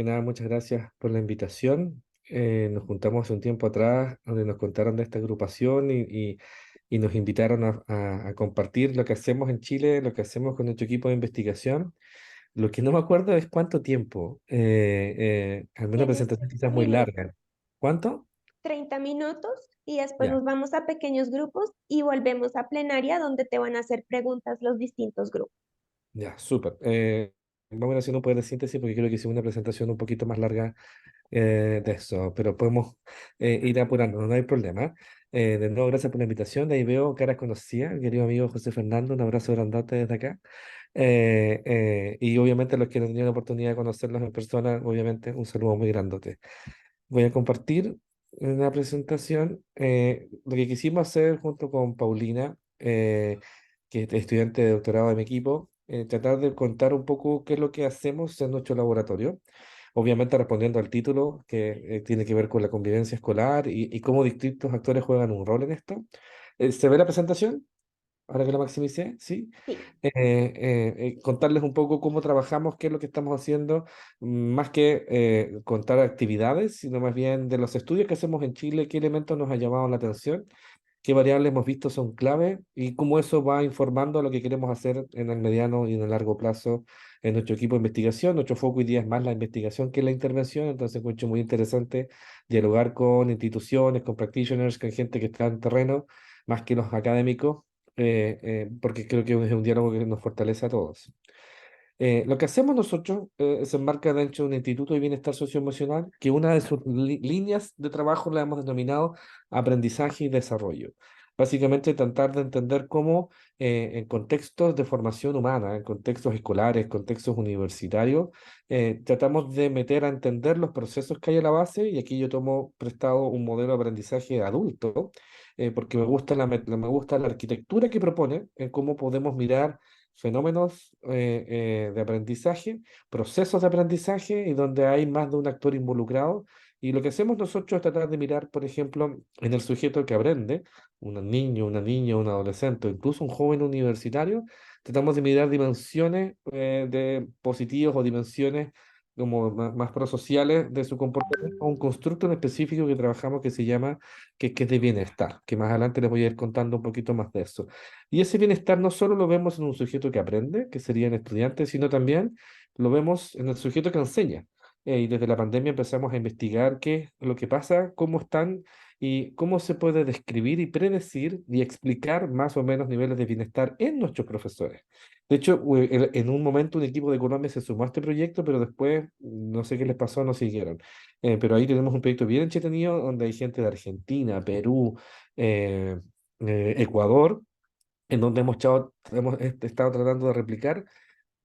Nada, muchas gracias por la invitación. Nos juntamos hace un tiempo atrás donde nos contaron de esta agrupación y nos invitaron a compartir lo que hacemos en Chile, lo que hacemos con nuestro equipo de investigación. Lo que no me acuerdo es cuánto tiempo. Alguna Tienes presentación 30 quizás muy minutos. larga. ¿Cuánto? 30 minutos y después Ya, nos vamos a pequeños grupos y volvemos a plenaria donde te van a hacer preguntas los distintos grupos. ya, súper. Vamos a hacer un poder de síntesis porque creo que hicimos una presentación un poquito más larga de eso, pero podemos ir apurando, no hay problema. De nuevo, gracias por la invitación. De ahí veo caras conocidas, el querido amigo José Fernando, un abrazo grandote desde acá. Y obviamente los que no tenían la oportunidad de conocerlos en persona, obviamente un saludo muy grandote. Voy a compartir una presentación, lo que quisimos hacer junto con Paulina, que es estudiante de doctorado de mi equipo, tratar de contar un poco qué es lo que hacemos en nuestro laboratorio. Obviamente respondiendo al título, que tiene que ver con la convivencia escolar y cómo distintos actores juegan un rol en esto. ¿Se ve la presentación? Ahora que la maximicé, ¿sí? Sí. Contarles un poco cómo trabajamos, qué es lo que estamos haciendo, más que contar actividades, sino más bien de los estudios que hacemos en Chile, qué elementos nos ha llamado la atención, qué variables hemos visto son clave y cómo eso va informando lo que queremos hacer en el mediano y en el largo plazo en nuestro equipo de investigación. Nuestro foco hoy día es más la investigación que la intervención, entonces encuentro muy interesante dialogar con instituciones, con practitioners, con gente que está en terreno, más que los académicos, porque creo que es un diálogo que nos fortalece a todos. Lo que hacemos nosotros se enmarca dentro de un Instituto de Bienestar Socioemocional, que una de sus líneas de trabajo la hemos denominado aprendizaje y desarrollo. Básicamente tratar de entender cómo en contextos de formación humana, en contextos escolares, contextos universitarios, tratamos de meter a entender los procesos que hay a la base, y aquí yo tomo prestado un modelo de aprendizaje adulto, porque me gusta la arquitectura que propone, en cómo podemos mirar fenómenos de aprendizaje, procesos de aprendizaje y donde hay más de un actor involucrado. Y lo que hacemos nosotros es tratar de mirar, por ejemplo, en el sujeto que aprende, un niño, una niña, un adolescente o incluso un joven universitario, tratamos de mirar dimensiones de positivos o dimensiones como más prosociales de su comportamiento, o un constructo en específico que trabajamos que se llama, que es de bienestar, que más adelante les voy a ir contando un poquito más de eso. Y ese bienestar no solo lo vemos en un sujeto que aprende, que serían estudiantes, sino también lo vemos en el sujeto que enseña. Y desde la pandemia empezamos a investigar qué es lo que pasa, cómo están y cómo se puede describir y predecir y explicar más o menos niveles de bienestar en nuestros profesores. De hecho, en un momento un equipo de Colombia se sumó a este proyecto, pero después no sé qué les pasó, no siguieron. Pero ahí tenemos un proyecto bien entretenido donde hay gente de Argentina, Perú, eh, Ecuador, en donde hemos estado tratando de replicar,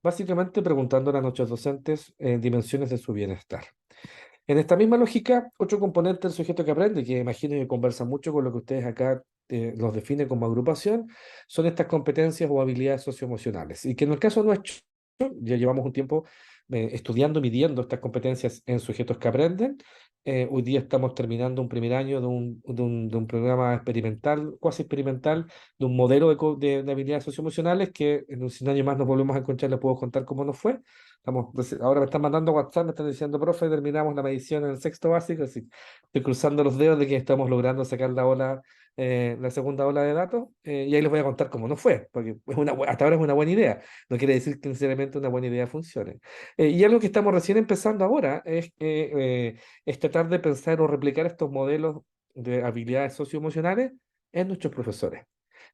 básicamente preguntándole a nuestros docentes dimensiones de su bienestar. En esta misma lógica, otro componente del sujeto que aprende, que imagino que conversa mucho con lo que ustedes acá los definen como agrupación, son estas competencias o habilidades socioemocionales. Y que en el caso nuestro, ya llevamos un tiempo estudiando, midiendo estas competencias en sujetos que aprenden. Hoy día estamos terminando un primer año de un programa experimental, cuasi experimental, de un modelo de habilidades socioemocionales que en un año más nos volvemos a encontrar, les puedo contar cómo nos fue. Ahora me están mandando WhatsApp, me están diciendo, profe, terminamos la medición en el sexto básico, así estoy cruzando los dedos de que estamos logrando sacar la segunda ola de datos, y ahí les voy a contar cómo no fue, porque hasta ahora es una buena idea, no quiere decir que necesariamente una buena idea funcione. Y algo que estamos recién empezando ahora es tratar de pensar o replicar estos modelos de habilidades socioemocionales en nuestros profesores.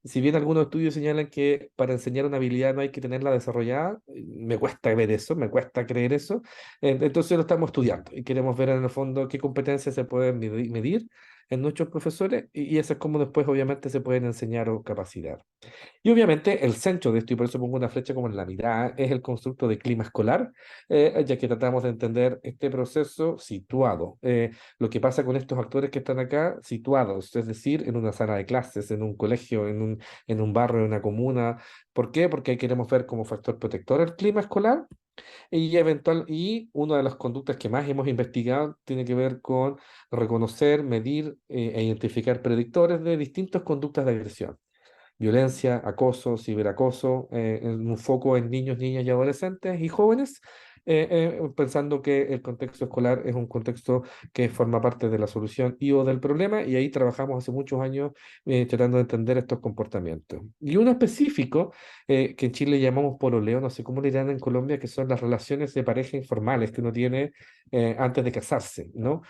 Si bien algunos estudios señalan que para enseñar una habilidad no hay que tenerla desarrollada, me cuesta ver eso, me cuesta creer eso. Entonces lo estamos estudiando y queremos ver en el fondo qué competencias se pueden medir en nuestros profesores, y eso es como después obviamente se pueden enseñar o capacitar. Y obviamente el centro de esto, y por eso pongo una flecha como en la mitad, es el constructo de clima escolar, ya que tratamos de entender este proceso situado. Lo que pasa con estos actores que están acá, situados, es decir, en una sala de clases, en un colegio, en un barrio, en una comuna. ¿Por qué? Porque ahí queremos ver como factor protector el clima escolar, y una de las conductas que más hemos investigado tiene que ver con reconocer, medir e identificar predictores de distintas conductas de agresión: violencia, acoso, ciberacoso, en un foco en niños, niñas y adolescentes y jóvenes, pensando que el contexto escolar es un contexto que forma parte de la solución y o del problema, y ahí trabajamos hace muchos años tratando de entender estos comportamientos. Y uno específico, que en Chile llamamos pololeo, no sé cómo le dirán en Colombia, que son las relaciones de pareja informales que uno tiene antes de casarse, ¿no?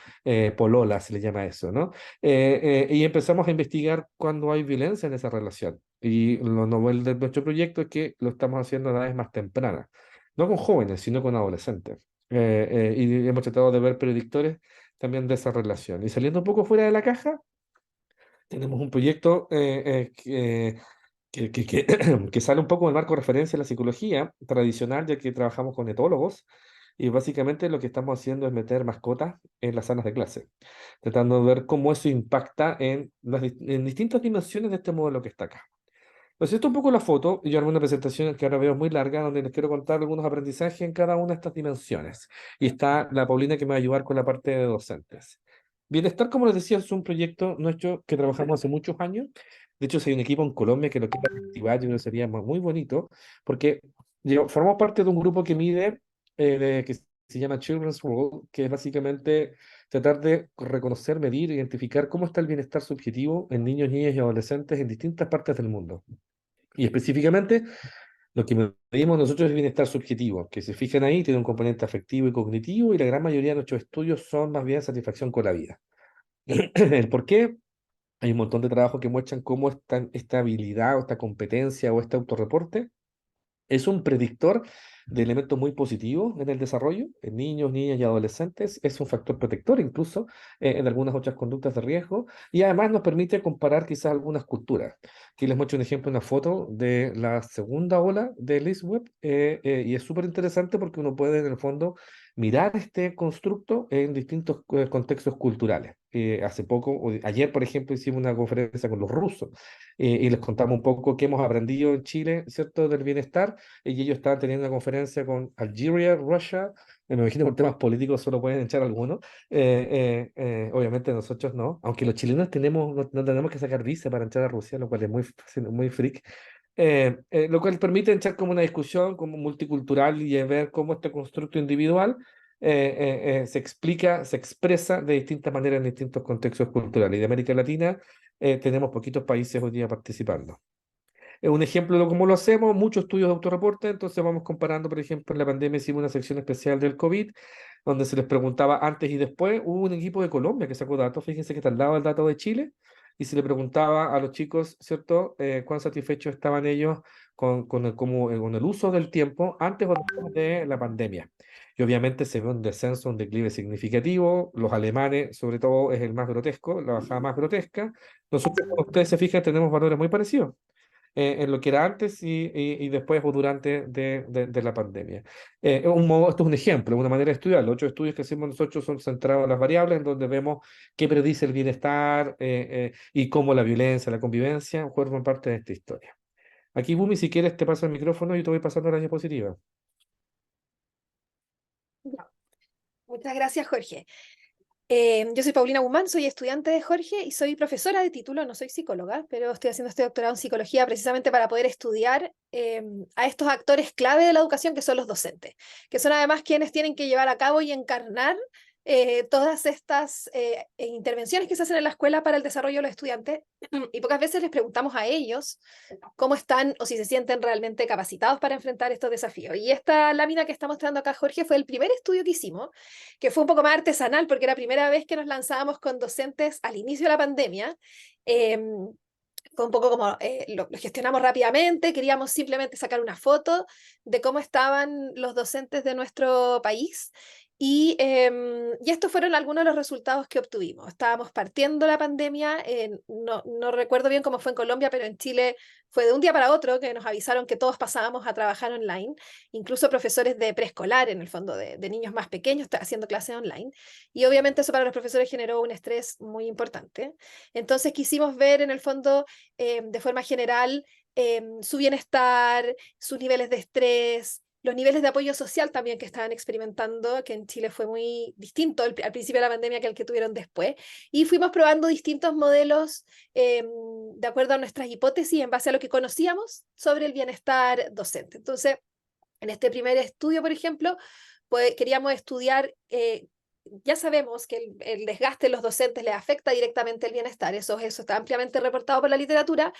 Polola se le llama eso, ¿no? Y empezamos a investigar cuando hay violencia en esa relación. Y lo novel de nuestro proyecto es que lo estamos haciendo a edades más tempranas, no con jóvenes, sino con adolescentes. Y hemos tratado de ver predictores también de esa relación. Y saliendo un poco fuera de la caja, tenemos un proyecto que sale un poco del marco de referencia de la psicología tradicional, ya que trabajamos con etólogos. Y básicamente lo que estamos haciendo es meter mascotas en las salas de clase, tratando de ver cómo eso impacta en distintas dimensiones de este modelo que está acá. Pues esto es un poco la foto, y yo armé una presentación que ahora veo muy larga, donde les quiero contar algunos aprendizajes en cada una de estas dimensiones. Y está la Paulina que me va a ayudar con la parte de docentes. Bienestar, como les decía, es un proyecto nuestro que trabajamos hace muchos años. De hecho, si hay un equipo en Colombia que lo quiera activar, yo creo que sería muy bonito, porque formamos parte de un grupo que mide, que se llama Children's World, que es básicamente tratar de reconocer, medir, identificar cómo está el bienestar subjetivo en niños, niñas y adolescentes en distintas partes del mundo. Y específicamente, lo que medimos nosotros es bienestar subjetivo, que se fijan ahí, tiene un componente afectivo y cognitivo, y la gran mayoría de nuestros estudios son más bien satisfacción con la vida. ¿El por qué? Hay un montón de trabajos que muestran cómo esta habilidad o esta competencia o este autorreporte es un predictor de elementos muy positivos en el desarrollo, en niños, niñas y adolescentes. Es un factor protector incluso en algunas otras conductas de riesgo. Y además nos permite comparar quizás algunas culturas. Aquí les muestro un ejemplo, una foto de la segunda ola de LISWEB. Y es súper interesante porque uno puede en el fondo mirar este constructo en distintos contextos culturales. Hace poco, ayer por ejemplo, hicimos una conferencia con los rusos y les contamos un poco qué hemos aprendido en Chile, ¿cierto?, del bienestar, y ellos estaban teniendo una conferencia con Algeria, Russia, me imagino por temas políticos solo pueden echar algunos, obviamente nosotros no, aunque los chilenos no tenemos que sacar visa para entrar a Rusia, lo cual es muy freak, lo cual permite echar como una discusión como multicultural y ver cómo este constructo individual se explica, se expresa de distintas maneras en distintos contextos culturales. Y de América Latina tenemos poquitos países hoy día participando. Es un ejemplo de cómo lo hacemos, muchos estudios de autorreporte, entonces vamos comparando, por ejemplo, en la pandemia hicimos una sección especial del COVID, donde se les preguntaba antes y después, hubo un equipo de Colombia que sacó datos, fíjense que está al lado del dato de Chile, y se le preguntaba a los chicos, ¿cierto?, cuán satisfechos estaban ellos con el uso del tiempo antes o después de la pandemia. Y obviamente se ve un descenso, un declive significativo, los alemanes, sobre todo, es el más grotesco, la bajada más grotesca. Nosotros, como ustedes se fijan, tenemos valores muy parecidos en lo que era antes y después o durante de la pandemia. Esto es un ejemplo, una manera de estudiar. Los otros estudios que hacemos nosotros son centrados en las variables, en donde vemos qué predice el bienestar y cómo la violencia, la convivencia forman parte de esta historia. Aquí, Bumi, si quieres, te paso el micrófono y te voy pasando la diapositiva. Ya. Muchas gracias, Jorge. Yo soy Paulina Guzmán, soy estudiante de Jorge y soy profesora de título, no soy psicóloga, pero estoy haciendo este doctorado en psicología precisamente para poder estudiar a estos actores clave de la educación que son los docentes, que son además quienes tienen que llevar a cabo y encarnar todas estas intervenciones que se hacen en la escuela para el desarrollo de los estudiantes y pocas veces les preguntamos a ellos cómo están o si se sienten realmente capacitados para enfrentar estos desafíos. Y esta lámina que está mostrando acá Jorge fue el primer estudio que hicimos, que fue un poco más artesanal porque era la primera vez que nos lanzábamos con docentes al inicio de la pandemia. Fue un poco como lo gestionamos rápidamente, queríamos simplemente sacar una foto de cómo estaban los docentes de nuestro país y estos fueron algunos de los resultados que obtuvimos. Estábamos partiendo la pandemia, no recuerdo bien cómo fue en Colombia, pero en Chile fue de un día para otro que nos avisaron que todos pasábamos a trabajar online, incluso profesores de preescolar, en el fondo, de niños más pequeños haciendo clases online. Y obviamente eso para los profesores generó un estrés muy importante. Entonces quisimos ver en el fondo de forma general su bienestar, sus niveles de estrés, los niveles de apoyo social también que estaban experimentando, que en Chile fue muy distinto al principio de la pandemia que el que tuvieron después. Y fuimos probando distintos modelos de acuerdo a nuestras hipótesis en base a lo que conocíamos sobre el bienestar docente. Entonces, en este primer estudio, por ejemplo, queríamos estudiar, ya sabemos que el desgaste de los docentes les afecta directamente el bienestar, eso está ampliamente reportado por la literatura,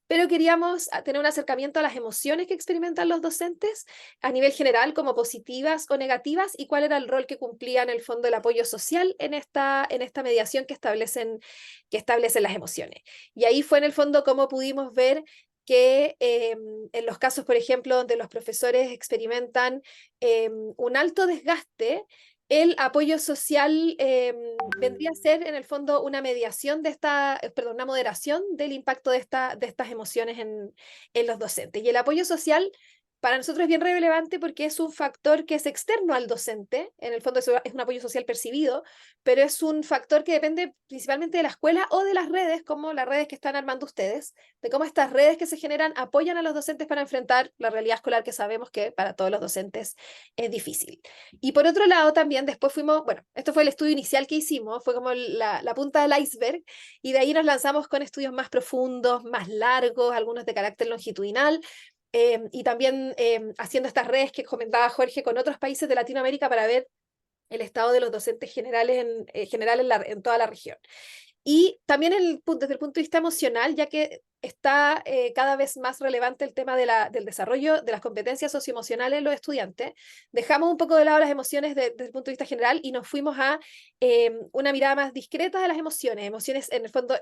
pero queríamos tener un acercamiento a las emociones que experimentan los docentes a nivel general, como positivas o negativas, y cuál era el rol que cumplía en el fondo el apoyo social en esta mediación que establecen las emociones. Y ahí fue en el fondo cómo pudimos ver que en los casos, por ejemplo, donde los profesores experimentan un alto desgaste, el apoyo social vendría a ser, en el fondo, una mediación una moderación del impacto de estas emociones en los docentes. Y el apoyo social para nosotros es bien relevante porque es un factor que es externo al docente, en el fondo es un apoyo social percibido, pero es un factor que depende principalmente de la escuela o de las redes, como las redes que están armando ustedes, de cómo estas redes que se generan apoyan a los docentes para enfrentar la realidad escolar que sabemos que para todos los docentes es difícil. Y por otro lado también después esto fue el estudio inicial que hicimos, fue como la punta del iceberg, y de ahí nos lanzamos con estudios más profundos, más largos, algunos de carácter longitudinal, y también haciendo estas redes que comentaba Jorge con otros países de Latinoamérica para ver el estado de los docentes generales en toda la región. Y también desde el punto de vista emocional, ya que está cada vez más relevante el tema del desarrollo de las competencias socioemocionales en los estudiantes, dejamos un poco de lado las emociones desde el punto de vista general y nos fuimos a una mirada más discreta de las emociones en el fondo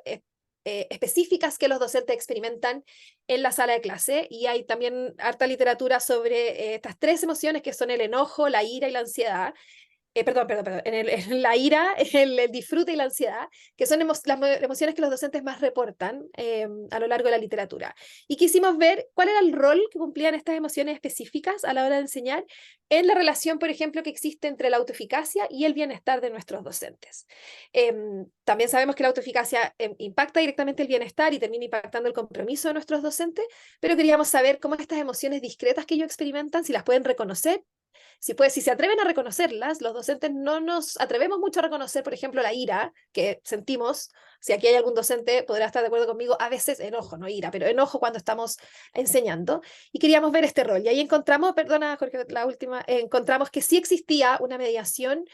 específicas que los docentes experimentan en la sala de clase, y hay también harta literatura sobre estas tres emociones que son el enojo, la ira y la ansiedad. Perdón, en la ira, el disfrute y la ansiedad, que son las emociones que los docentes más reportan a lo largo de la literatura. Y quisimos ver cuál era el rol que cumplían estas emociones específicas a la hora de enseñar en la relación, por ejemplo, que existe entre la autoeficacia y el bienestar de nuestros docentes. También sabemos que la autoeficacia impacta directamente el bienestar y termina impactando el compromiso de nuestros docentes, pero queríamos saber cómo estas emociones discretas que ellos experimentan, si las pueden reconocer. Si se atreven a reconocerlas, los docentes no nos atrevemos mucho a reconocer, por ejemplo, la ira que sentimos. Si aquí hay algún docente, podrá estar de acuerdo conmigo, a veces enojo, no ira, pero enojo cuando estamos enseñando. Y queríamos ver este rol. Y ahí encontramos, perdona Jorge, la última, encontramos que sí existía una mediación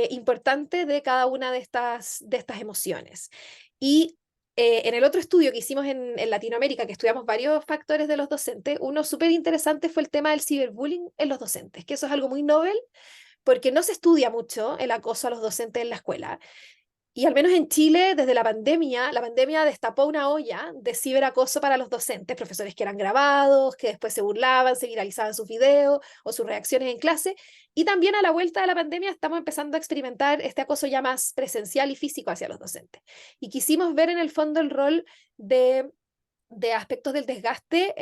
importante de cada una de estas emociones. Y en el otro estudio que hicimos en Latinoamérica, que estudiamos varios factores de los docentes, uno súper interesante fue el tema del ciberbullying en los docentes, que eso es algo muy novel, porque no se estudia mucho el acoso a los docentes en la escuela. Y al menos en Chile, desde la pandemia destapó una olla de ciberacoso para los docentes, profesores que eran grabados, que después se burlaban, se viralizaban sus videos o sus reacciones en clase. Y también a la vuelta de la pandemia estamos empezando a experimentar este acoso ya más presencial y físico hacia los docentes. Y quisimos ver en el fondo el rol de aspectos del desgaste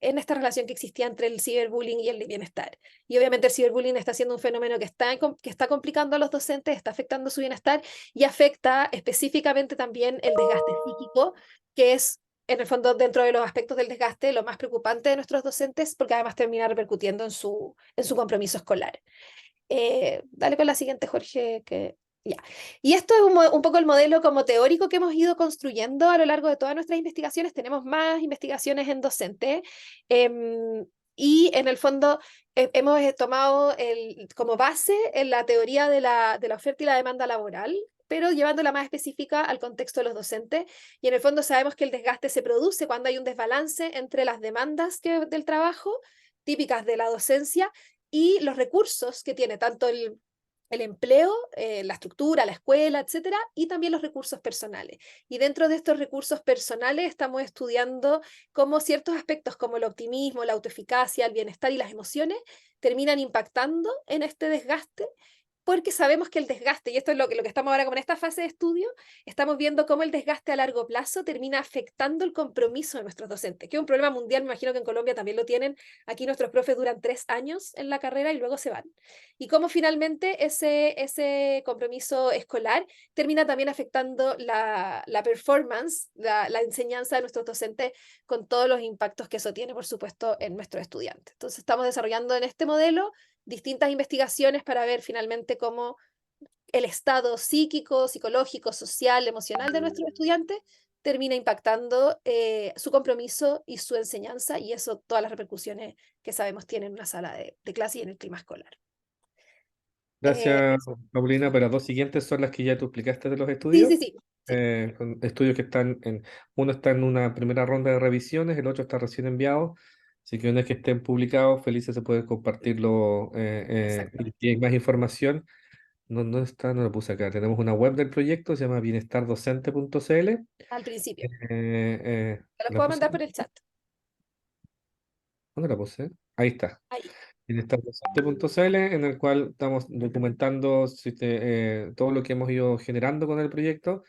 en esta relación que existía entre el ciberbullying y el bienestar. Y obviamente el ciberbullying está siendo un fenómeno que está complicando a los docentes, está afectando su bienestar y afecta específicamente también el desgaste psíquico, que es en el fondo dentro de los aspectos del desgaste lo más preocupante de nuestros docentes, porque además termina repercutiendo en su compromiso escolar. Dale con la siguiente, Jorge, que ya. Y esto es un poco el modelo como teórico que hemos ido construyendo a lo largo de todas nuestras investigaciones. Tenemos más investigaciones en docente, y en el fondo hemos tomado como base en la teoría de la oferta y la demanda laboral, pero llevándola más específica al contexto de los docentes. Y en el fondo sabemos que el desgaste se produce cuando hay un desbalance entre las demandas del trabajo, típicas de la docencia, y los recursos que tiene tanto el empleo, la estructura, la escuela, etcétera, y también los recursos personales. Y dentro de estos recursos personales estamos estudiando cómo ciertos aspectos como el optimismo, la autoeficacia, el bienestar y las emociones terminan impactando en este desgaste, porque sabemos que el desgaste, y esto es lo que estamos ahora como en esta fase de estudio, estamos viendo cómo el desgaste a largo plazo termina afectando el compromiso de nuestros docentes, que es un problema mundial, me imagino que en Colombia también lo tienen. Aquí nuestros profes duran 3 años en la carrera y luego se van. Y cómo finalmente ese compromiso escolar termina también afectando la performance, la enseñanza de nuestros docentes, con todos los impactos que eso tiene, por supuesto, en nuestros estudiantes. Entonces estamos desarrollando en este modelo distintas investigaciones para ver finalmente cómo el estado psíquico, psicológico, social, emocional de nuestros estudiantes termina impactando su compromiso y su enseñanza, y eso todas las repercusiones que sabemos tienen en una sala de clase y en el clima escolar. Eh, Gracias, Paulina, pero las dos siguientes son las que ya tú explicaste de los sí, estudios. sí, sí, sí, Son estudios que uno está en una primera ronda de revisiones, el otro está recién enviado. Así que una vez que estén publicados, felices se pueden compartirlo. Y exactamente. si hay más información, no está, no lo puse acá. Tenemos una web del proyecto, se llama bienestardocente.cl. Al principio. Te los ¿La puedo puse? mandar por el chat. ¿Dónde la puse? Ahí está. Ahí. Bienestardocente.cl, en el cual estamos documentando todo lo que hemos ido generando con el proyecto.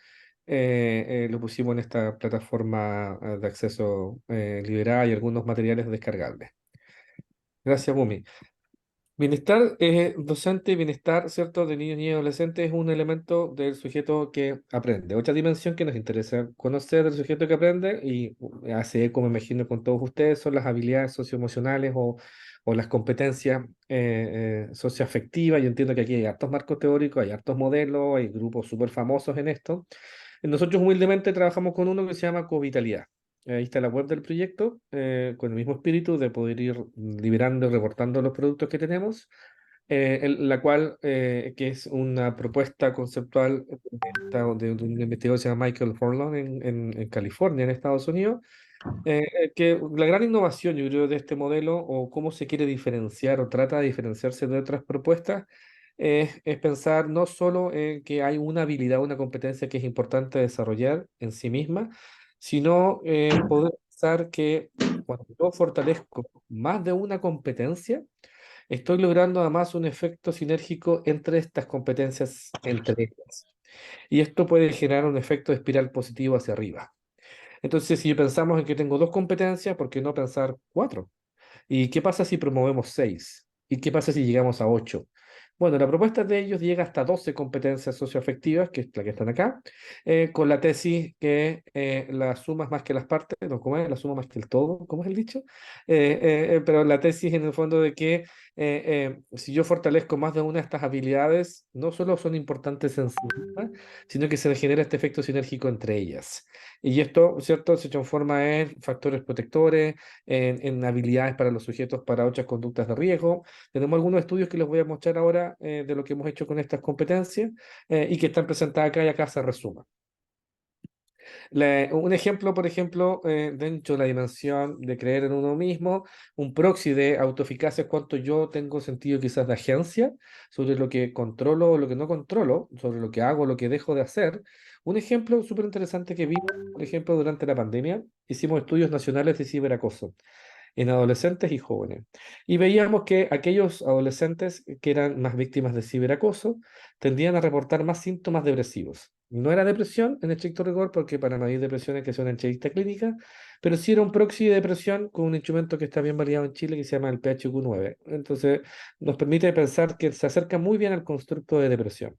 Lo pusimos en esta plataforma de acceso liberada y algunos materiales descargables. Gracias, Bumi. Bienestar docente, bienestar, ¿cierto?, de niños y adolescentes es un elemento del sujeto que aprende. Otra dimensión que nos interesa conocer del sujeto que aprende, y hace eco, me imagino, con todos ustedes, son las habilidades socioemocionales o las competencias socioafectivas. Yo entiendo que aquí hay hartos marcos teóricos, hay hartos modelos, hay grupos súper famosos en esto. Nosotros humildemente trabajamos con uno que se llama Covitalidad. Ahí está la web del proyecto, con el mismo espíritu de poder ir liberando y reportando los productos que tenemos, la cual, que es una propuesta conceptual de un investigador que se llama Michael Forlon en California, en Estados Unidos, que la gran innovación, yo creo, de este modelo, o cómo se quiere diferenciar o trata de diferenciarse de otras propuestas, es pensar no solo en que hay una habilidad, una competencia que es importante desarrollar en sí misma, sino poder pensar que cuando yo fortalezco más de una competencia, estoy logrando además un efecto sinérgico entre estas competencias, entre ellas. Y esto puede generar un efecto de espiral positivo hacia arriba. Entonces, si pensamos en que tengo dos competencias, ¿por qué no pensar cuatro? ¿Y qué pasa si promovemos 6? ¿Y qué pasa si llegamos a 8? Bueno, la propuesta de ellos llega hasta 12 competencias socioafectivas, que es la que están acá, con la tesis que la suma es más que las partes, no, ¿cómo es? La suma más que el todo, ¿cómo es el dicho? Pero la tesis en el fondo de que si yo fortalezco más de una de estas habilidades, no solo son importantes en sí mismas, sino que se genera este efecto sinérgico entre ellas. Y esto, ¿cierto?, se transforma en factores protectores, en habilidades para los sujetos para otras conductas de riesgo. Tenemos algunos estudios que les voy a mostrar ahora de lo que hemos hecho con estas competencias y que están presentadas acá y acá se resumen. Un ejemplo, por ejemplo, dentro de la dimensión de creer en uno mismo, un proxy de autoeficacia es cuánto yo tengo sentido quizás de agencia sobre lo que controlo o lo que no controlo, sobre lo que hago o lo que dejo de hacer. Un ejemplo súper interesante que vimos, por ejemplo, durante la pandemia, hicimos estudios nacionales de ciberacoso en adolescentes y jóvenes. Y veíamos que aquellos adolescentes que eran más víctimas de ciberacoso tendían a reportar más síntomas depresivos. No era depresión en estricto rigor, porque para medir depresión hay que hacer una entrevista clínica, pero sí era un proxy de depresión con un instrumento que está bien validado en Chile que se llama el PHQ-9. Entonces, nos permite pensar que se acerca muy bien al constructo de depresión.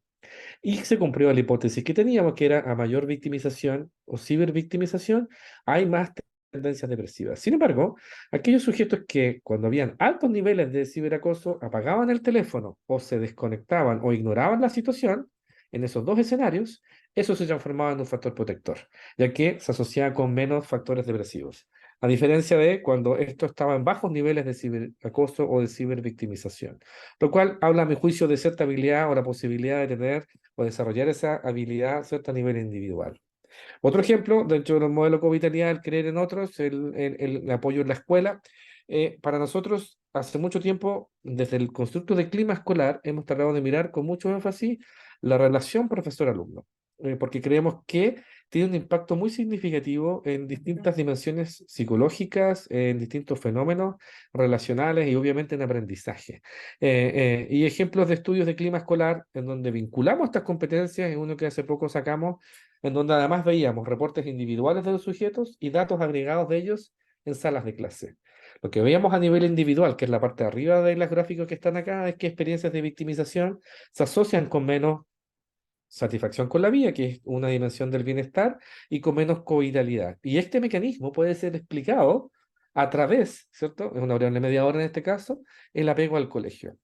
Y se cumplió la hipótesis que teníamos, que era a mayor victimización o cibervictimización, hay más tendencias depresivas. Sin embargo, aquellos sujetos que cuando habían altos niveles de ciberacoso apagaban el teléfono o se desconectaban o ignoraban la situación, en esos dos escenarios, eso se transformaba en un factor protector, ya que se asociaba con menos factores depresivos. A diferencia de cuando esto estaba en bajos niveles de ciberacoso o de cibervictimización, lo cual habla, a mi juicio, de cierta habilidad o la posibilidad de tener o desarrollar esa habilidad, ¿cierto?, a nivel individual. Otro ejemplo, dentro de los modelos co-vitalidad, el creer en otros, el apoyo en la escuela. Para nosotros, hace mucho tiempo, desde el constructo de clima escolar, hemos tratado de mirar con mucho énfasis la relación profesor-alumno, porque creemos que tiene un impacto muy significativo en distintas dimensiones psicológicas, en distintos fenómenos relacionales y obviamente en aprendizaje. Y ejemplos de estudios de clima escolar en donde vinculamos estas competencias, es uno que hace poco sacamos, en donde además veíamos reportes individuales de los sujetos y datos agregados de ellos en salas de clase. Lo que veíamos a nivel individual, que es la parte de arriba de los gráficos que están acá, es que experiencias de victimización se asocian con menos satisfacción con la vida, que es una dimensión del bienestar, y con menos coidalidad. Y este mecanismo puede ser explicado a través, ¿cierto? Es una variable media hora en este caso, el apego al colegio.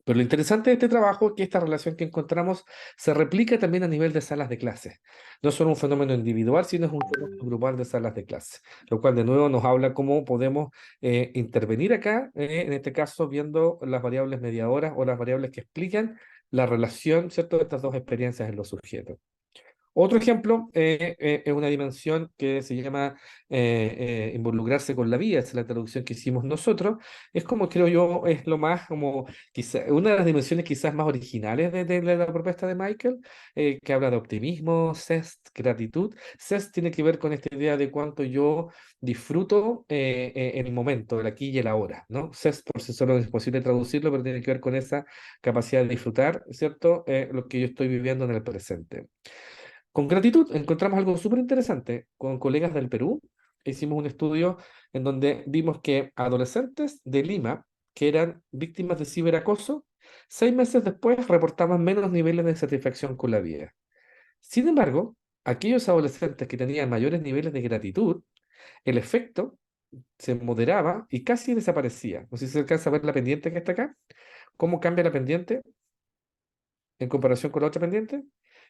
Pero lo interesante de este trabajo es que esta relación que encontramos se replica también a nivel de salas de clase. No solo un fenómeno individual, sino es un fenómeno grupal de salas de clase, lo cual de nuevo nos habla cómo podemos intervenir acá, en este caso viendo las variables mediadoras o las variables que explican la relación, ¿cierto?, de estas dos experiencias en los sujetos. Otro ejemplo es una dimensión que se llama involucrarse con la vida, es la traducción que hicimos nosotros. Es como creo yo, es lo más como quizá, una de las dimensiones quizás más originales de la propuesta de Michael, que habla de optimismo, zest, gratitud. Zest tiene que ver con esta idea de cuánto yo disfruto en el momento, el aquí y el ahora, ¿no? Zest por sí solo es imposible traducirlo, pero tiene que ver con esa capacidad de disfrutar, ¿cierto? Lo que yo estoy viviendo en el presente. Con gratitud encontramos algo súper interesante. Con colegas del Perú hicimos un estudio en donde vimos que adolescentes de Lima que eran víctimas de ciberacoso, 6 meses después reportaban menos niveles de satisfacción con la vida. Sin embargo, aquellos adolescentes que tenían mayores niveles de gratitud, el efecto se moderaba y casi desaparecía. No sé si se alcanza a ver la pendiente que está acá. ¿Cómo cambia la pendiente en comparación con la otra pendiente?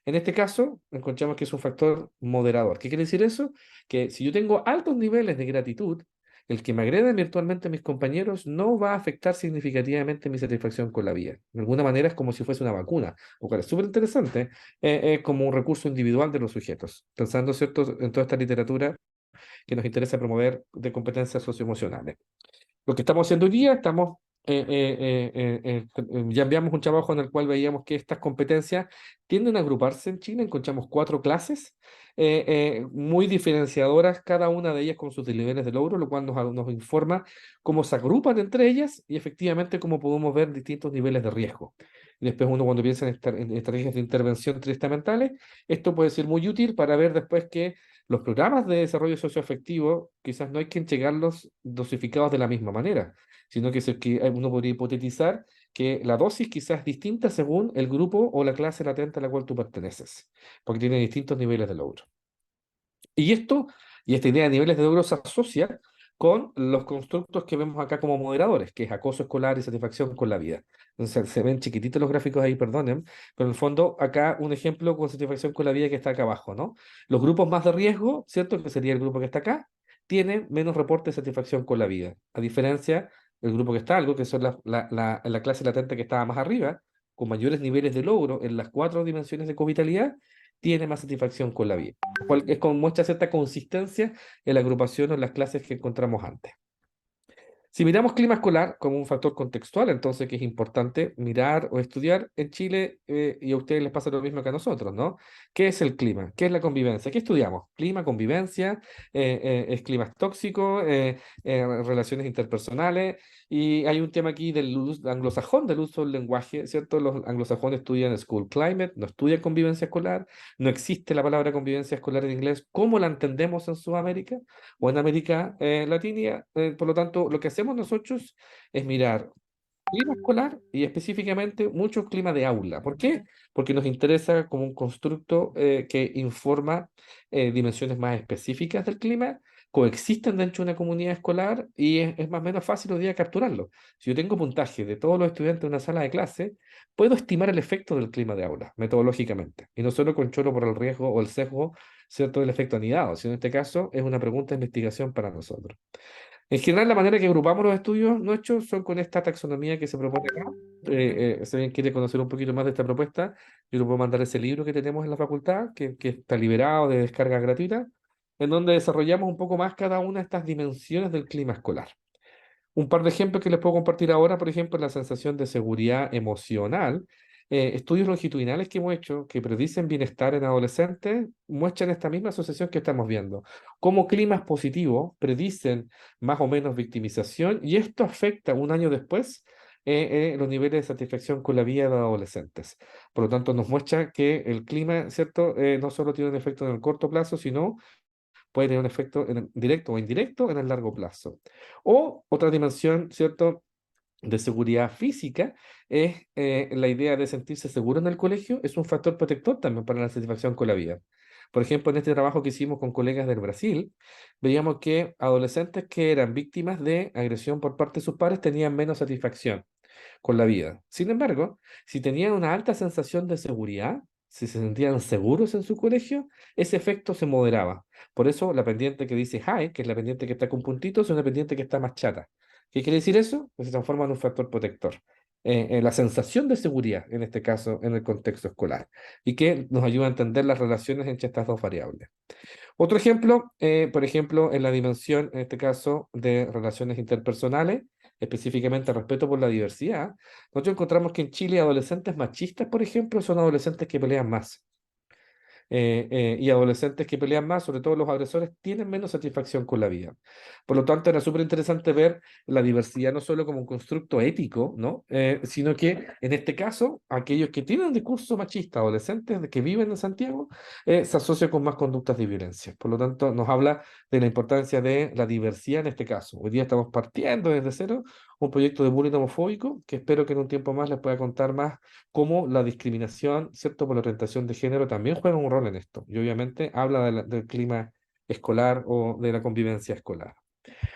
En este caso, encontramos que es un factor moderador. ¿Qué quiere decir eso? Que si yo tengo altos niveles de gratitud, el que me agreden virtualmente mis compañeros no va a afectar significativamente mi satisfacción con la vida. De alguna manera es como si fuese una vacuna, lo cual es súper interesante, como un recurso individual de los sujetos, pensando, ¿cierto?, en toda esta literatura que nos interesa promover de competencias socioemocionales. Lo que estamos haciendo hoy día, ya enviamos un trabajo en el cual veíamos que estas competencias tienden a agruparse en China. Encontramos 4 clases muy diferenciadoras, cada una de ellas con sus niveles de logro, lo cual nos informa cómo se agrupan entre ellas y efectivamente cómo podemos ver distintos niveles de riesgo. Y después uno cuando piensa en estrategias de intervención triestamentales, esto puede ser muy útil para ver después que los programas de desarrollo socioafectivo quizás no hay que entregarlos dosificados de la misma manera, sino que uno podría hipotetizar que la dosis quizás es distinta según el grupo o la clase latente a la cual tú perteneces, porque tiene distintos niveles de logro. Y esta idea de niveles de logro se asocia con los constructos que vemos acá como moderadores, que es acoso escolar y satisfacción con la vida. Entonces, se ven chiquititos los gráficos ahí, perdonen, pero en el fondo acá un ejemplo con satisfacción con la vida que está acá abajo, ¿no? Los grupos más de riesgo, ¿cierto? Que sería el grupo que está acá, tienen menos reporte de satisfacción con la vida. A diferencia del grupo que está algo, que son la clase latente que estaba más arriba, con mayores niveles de logro en las 4 dimensiones de covitalidad, tiene más satisfacción con la vida, lo cual es como muestra cierta consistencia en la agrupación o en las clases que encontramos antes. Si miramos clima escolar como un factor contextual, entonces que es importante mirar o estudiar en Chile, y a ustedes les pasa lo mismo que a nosotros, ¿no? ¿Qué es el clima? ¿Qué es la convivencia? ¿Qué estudiamos? Clima, convivencia, es clima tóxico, relaciones interpersonales, y hay un tema aquí del anglosajón, del uso del lenguaje, ¿cierto? Los anglosajones estudian school climate, no estudian convivencia escolar, no existe la palabra convivencia escolar en inglés como la entendemos en Sudamérica o en América Latina. Por lo tanto, lo que hacemos nosotros es mirar clima escolar y específicamente mucho clima de aula. ¿Por qué? Porque nos interesa como un constructo que informa dimensiones más específicas del clima, coexisten dentro de una comunidad escolar y es más o menos fácil hoy día capturarlo. Si yo tengo puntaje de todos los estudiantes de una sala de clase, puedo estimar el efecto del clima de aula, metodológicamente, y no solo controlo por el riesgo o el sesgo, ¿cierto?, del efecto anidado, sino en este caso es una pregunta de investigación para nosotros. En general, la manera que agrupamos los estudios nuestros son con esta taxonomía que se propone acá. Si alguien quiere conocer un poquito más de esta propuesta, yo le puedo mandar ese libro que tenemos en la facultad, que está liberado de descarga gratuita, en donde desarrollamos un poco más cada una de estas dimensiones del clima escolar. Un par de ejemplos que les puedo compartir ahora, por ejemplo, la sensación de seguridad emocional. Estudios longitudinales que hemos hecho que predicen bienestar en adolescentes muestran esta misma asociación que estamos viendo. Cómo climas positivos predicen más o menos victimización y esto afecta un año después los niveles de satisfacción con la vida de adolescentes. Por lo tanto, nos muestra que el clima, ¿cierto? No solo tiene un efecto en el corto plazo, sino puede tener un efecto directo o indirecto en el largo plazo. O otra dimensión, ¿cierto?, de seguridad física es la idea de sentirse seguro en el colegio, es un factor protector también para la satisfacción con la vida. Por ejemplo, en este trabajo que hicimos con colegas del Brasil, veíamos que adolescentes que eran víctimas de agresión por parte de sus padres tenían menos satisfacción. con la vida. Sin embargo, si tenían una alta sensación de seguridad, si se sentían seguros en su colegio, ese efecto se moderaba. Por eso la pendiente que dice high, que es la pendiente que está con puntitos, es una pendiente que está más chata. ¿Qué quiere decir eso? Que se transforma en un factor protector. En la sensación de seguridad, en este caso, en el contexto escolar, y que nos ayuda a entender las relaciones entre estas dos variables. Otro ejemplo, por ejemplo, en la dimensión, en este caso, de relaciones interpersonales, específicamente respeto por la diversidad, nosotros encontramos que en Chile adolescentes machistas, por ejemplo, son adolescentes que pelean más. Y adolescentes que pelean más, sobre todo los agresores, tienen menos satisfacción con la vida. Por lo tanto, era súper interesante ver la diversidad no solo como un constructo ético, ¿no? Sino que en este caso, aquellos que tienen un discurso machista, adolescentes que viven en Santiago, se asocian con más conductas de violencia. Por lo tanto, nos habla de la importancia de la diversidad en este caso. Hoy día estamos partiendo desde cero un proyecto de bullying homofóbico que espero que en un tiempo más les pueda contar más cómo la discriminación, ¿cierto?, por la orientación de género también juega un rol en esto. Y obviamente habla del clima escolar o de la convivencia escolar.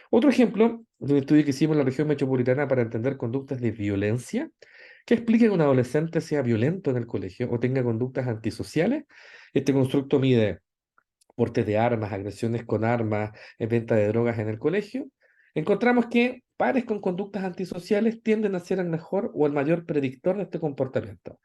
Otro ejemplo de un estudio que hicimos en la región metropolitana para entender conductas de violencia, que explica que un adolescente sea violento en el colegio o tenga conductas antisociales. Este constructo mide portes de armas, agresiones con armas, venta de drogas en el colegio. Encontramos que pares con conductas antisociales tienden a ser el mejor o el mayor predictor de este comportamiento.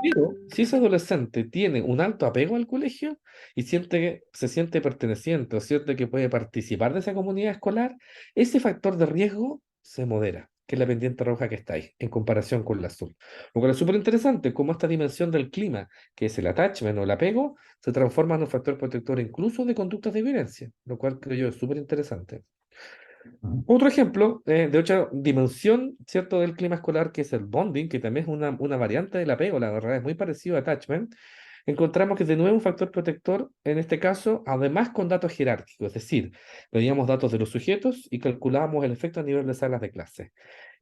Pero si ese adolescente tiene un alto apego al colegio y se siente perteneciente o siente que puede participar de esa comunidad escolar, ese factor de riesgo se modera, que es la pendiente roja que está ahí, en comparación con la azul. Lo cual es súper interesante, cómo esta dimensión del clima, que es el attachment o el apego, se transforma en un factor protector incluso de conductas de violencia, lo cual creo yo es súper interesante. Otro ejemplo de otra dimensión, ¿cierto?, del clima escolar, que es el bonding, que también es una variante del apego, la verdad es muy parecido a attachment, encontramos que de nuevo un factor protector, en este caso, además con datos jerárquicos, es decir, veíamos datos de los sujetos y calculábamos el efecto a nivel de salas de clase.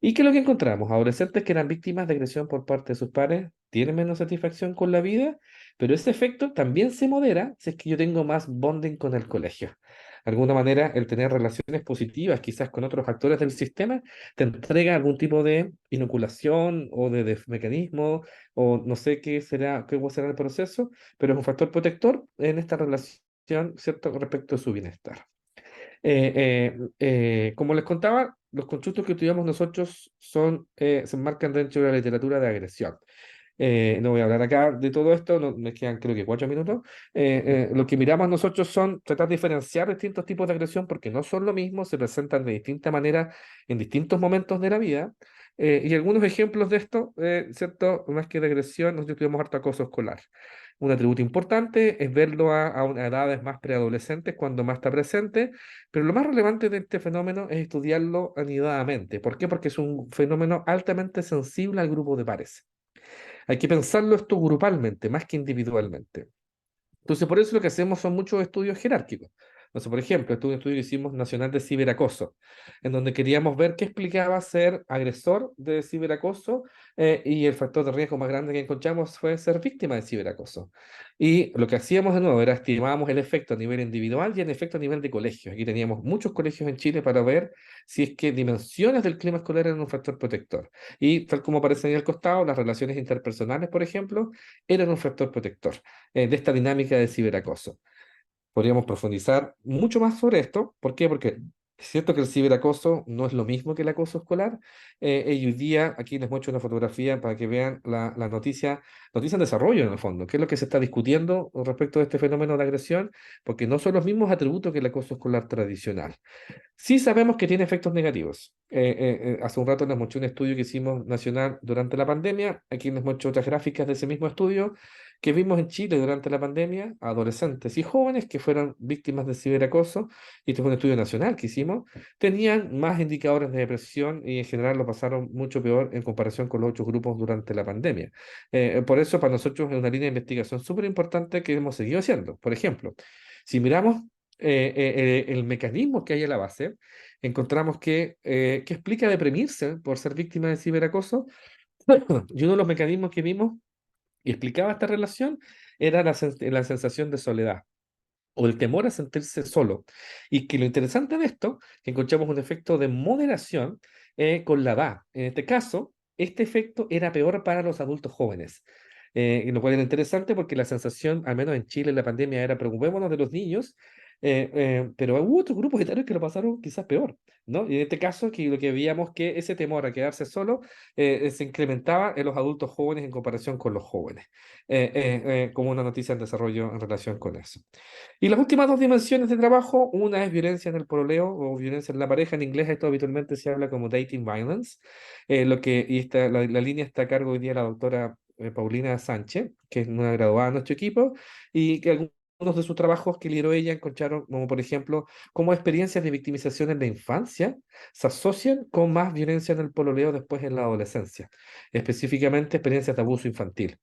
¿Y qué es lo que encontramos? Adolescentes que eran víctimas de agresión por parte de sus pares tienen menos satisfacción con la vida, pero ese efecto también se modera si es que yo tengo más bonding con el colegio. De alguna manera, el tener relaciones positivas, quizás con otros actores del sistema, te entrega algún tipo de inoculación o de mecanismo, o no sé qué será el proceso, pero es un factor protector en esta relación, ¿cierto?, respecto a su bienestar. Como les contaba, los constructos que estudiamos nosotros se enmarcan dentro de la literatura de agresión. No voy a hablar acá de todo esto, me quedan creo que 4 minutos. Lo que miramos nosotros son tratar de diferenciar distintos tipos de agresión porque no son lo mismo, se presentan de distinta manera en distintos momentos de la vida. Y algunos ejemplos de esto, ¿cierto? Más que de agresión, nosotros tuvimos harto acoso escolar. Un atributo importante es verlo a edades más preadolescentes, cuando más está presente, pero lo más relevante de este fenómeno es estudiarlo anidadamente. ¿Por qué? Porque es un fenómeno altamente sensible al grupo de pares. Hay que pensarlo esto grupalmente, más que individualmente. Entonces, por eso lo que hacemos son muchos estudios jerárquicos. Entonces, por ejemplo, este es un estudio que hicimos nacional de ciberacoso, en donde queríamos ver qué explicaba ser agresor de ciberacoso, y el factor de riesgo más grande que encontramos fue ser víctima de ciberacoso. Y lo que hacíamos de nuevo era estimábamos el efecto a nivel individual y el efecto a nivel de colegios. Aquí teníamos muchos colegios en Chile para ver si es que dimensiones del clima escolar eran un factor protector. Y tal como aparece ahí al costado, las relaciones interpersonales, por ejemplo, eran un factor protector de esta dinámica de ciberacoso. Podríamos profundizar mucho más sobre esto. ¿Por qué? Porque es cierto que el ciberacoso no es lo mismo que el acoso escolar. Y hoy día, aquí les muestro una fotografía para que vean la noticia en desarrollo en el fondo, qué es lo que se está discutiendo respecto de este fenómeno de agresión, porque no son los mismos atributos que el acoso escolar tradicional. Sí sabemos que tiene efectos negativos. Hace un rato les mostré un estudio que hicimos nacional durante la pandemia. Aquí les muestro otras gráficas de ese mismo estudio que vimos en Chile durante la pandemia, adolescentes y jóvenes que fueron víctimas de ciberacoso, y este fue un estudio nacional que hicimos, tenían más indicadores de depresión y en general lo pasaron mucho peor en comparación con los otros grupos durante la pandemia. Por eso para nosotros es una línea de investigación súper importante que hemos seguido haciendo. Por ejemplo, si miramos el mecanismo que hay a la base, encontramos que explica deprimirse por ser víctima de ciberacoso. Y uno de los mecanismos que vimos y explicaba esta relación era la sensación de soledad o el temor a sentirse solo. Y que lo interesante de esto, que encontramos un efecto de moderación con la edad. En este caso, este efecto era peor para los adultos jóvenes. Lo cual era interesante porque la sensación, al menos en Chile, en la pandemia, era preocupémonos de los niños, pero hubo otros grupos etarios que lo pasaron quizás peor, ¿no? Y en este caso, que lo que veíamos que ese temor a quedarse solo se incrementaba en los adultos jóvenes en comparación con los jóvenes, como una noticia en desarrollo en relación con eso. Y las últimas dos dimensiones de trabajo, una es violencia en el pololeo o violencia en la pareja. En inglés esto habitualmente se habla como dating violence. La línea está a cargo hoy día de la doctora Paulina Sánchez, que es una graduada de nuestro equipo, y que algunos de sus trabajos que lideró ella encontraron, como por ejemplo, cómo experiencias de victimización en la infancia se asocian con más violencia en el pololeo después en la adolescencia, específicamente experiencias de abuso infantil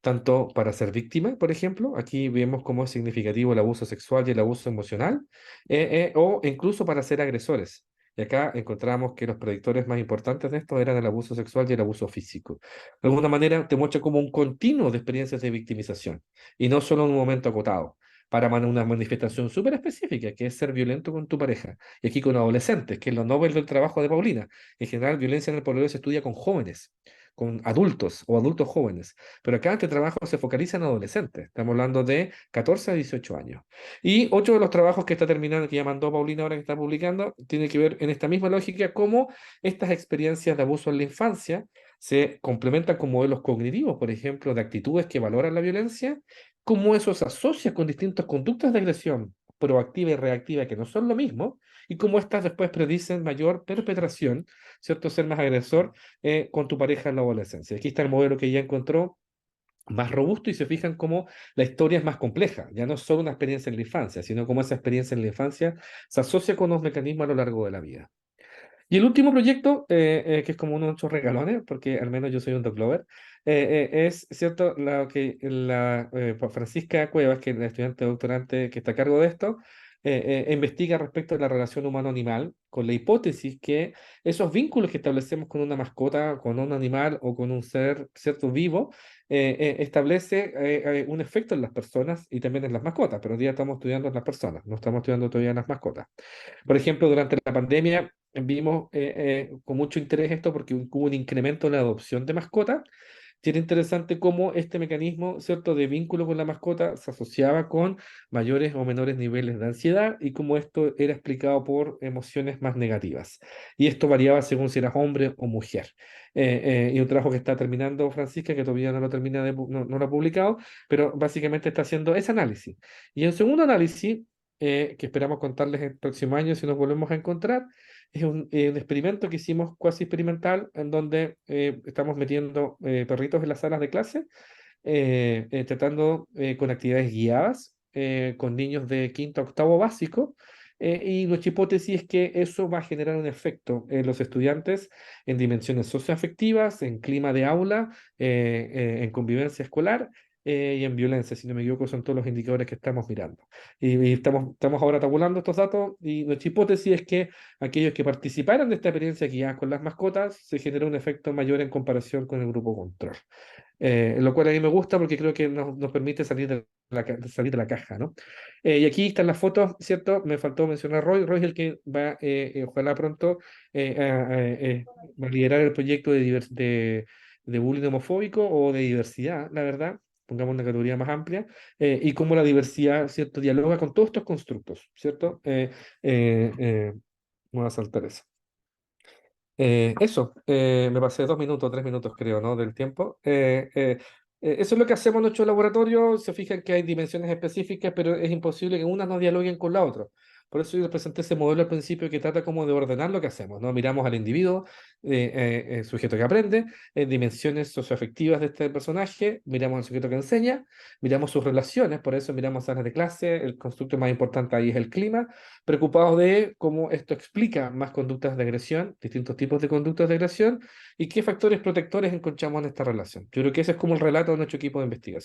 tanto para ser víctima, por ejemplo, aquí vemos cómo es significativo el abuso sexual y el abuso emocional, o incluso para ser agresores. Y acá encontramos que los predictores más importantes de esto eran el abuso sexual y el abuso físico. De alguna manera te muestra como un continuo de experiencias de victimización y no solo en un momento acotado, para una manifestación súper específica, que es ser violento con tu pareja. Y aquí con adolescentes, que es lo novel del trabajo de Paulina. En general, violencia en el pololeo se estudia con jóvenes, con adultos o adultos jóvenes. Pero acá este trabajo se focaliza en adolescentes. Estamos hablando de 14 a 18 años. Y otro de los trabajos que está terminando, que ya mandó Paulina ahora que está publicando, tiene que ver en esta misma lógica cómo estas experiencias de abuso en la infancia se complementan con modelos cognitivos, por ejemplo, de actitudes que valoran la violencia, cómo eso se asocia con distintas conductas de agresión proactiva y reactiva que no son lo mismo, y cómo estas después predicen mayor perpetración, ¿cierto? Ser más agresor con tu pareja en la adolescencia. Aquí está el modelo que ella encontró más robusto y se fijan cómo la historia es más compleja, ya no es solo una experiencia en la infancia, sino cómo esa experiencia en la infancia se asocia con los mecanismos a lo largo de la vida. Y el último proyecto, que es como uno de nuestros regalones, porque al menos yo soy un dog lover, es cierto lo que Francisca Cuevas, que es la estudiante doctorante que está a cargo de esto, investiga respecto a la relación humano-animal, con la hipótesis que esos vínculos que establecemos con una mascota, con un animal o con un ser cierto vivo, establece un efecto en las personas y también en las mascotas, pero hoy día estamos estudiando en las personas, no estamos estudiando todavía en las mascotas. Por ejemplo, durante la pandemia vimos con mucho interés esto porque hubo un incremento en la adopción de mascotas. Y era interesante cómo este mecanismo, ¿cierto?, de vínculo con la mascota se asociaba con mayores o menores niveles de ansiedad y cómo esto era explicado por emociones más negativas. Y esto variaba según si eras hombre o mujer. Y un trabajo que está terminando Francisca, que todavía no lo termina no lo ha publicado, pero básicamente está haciendo ese análisis. Y el segundo análisis que esperamos contarles el próximo año si nos volvemos a encontrar. Es un experimento que hicimos cuasi experimental en donde estamos metiendo perritos en las salas de clase, tratando con actividades guiadas con niños de quinto a octavo básico. Y nuestra hipótesis es que eso va a generar un efecto en los estudiantes en dimensiones socioafectivas, en clima de aula, en convivencia escolar y en violencia, si no me equivoco, son todos los indicadores que estamos mirando. Y estamos ahora tabulando estos datos y nuestra hipótesis es que aquellos que participaran de esta experiencia guiada con las mascotas se genera un efecto mayor en comparación con el grupo control. Lo cual a mí me gusta porque creo que nos permite salir de salir de la caja, ¿no? Y aquí están las fotos, ¿cierto? Me faltó mencionar a Roy. Roy es el que va, ojalá pronto, va a liderar el proyecto de bullying homofóbico o de diversidad, la verdad. Pongamos una categoría más amplia, y cómo la diversidad, ¿cierto?, dialoga con todos estos constructos, ¿cierto? Voy a saltar eso. Me pasé 2 minutos, 3 minutos creo, ¿no? Del tiempo. Eso es lo que hacemos en nuestro laboratorio. Se fijan que hay dimensiones específicas, pero es imposible que unas no dialoguen con la otra. Por eso yo les presenté ese modelo al principio que trata como de ordenar lo que hacemos, ¿no? Miramos al individuo, sujeto que aprende, dimensiones socioafectivas de este personaje, miramos al sujeto que enseña, miramos sus relaciones, por eso miramos salas de clase, el constructo más importante ahí es el clima, preocupados de cómo esto explica más conductas de agresión, distintos tipos de conductas de agresión, y qué factores protectores encontramos en esta relación. Yo creo que ese es como el relato de nuestro equipo de investigación.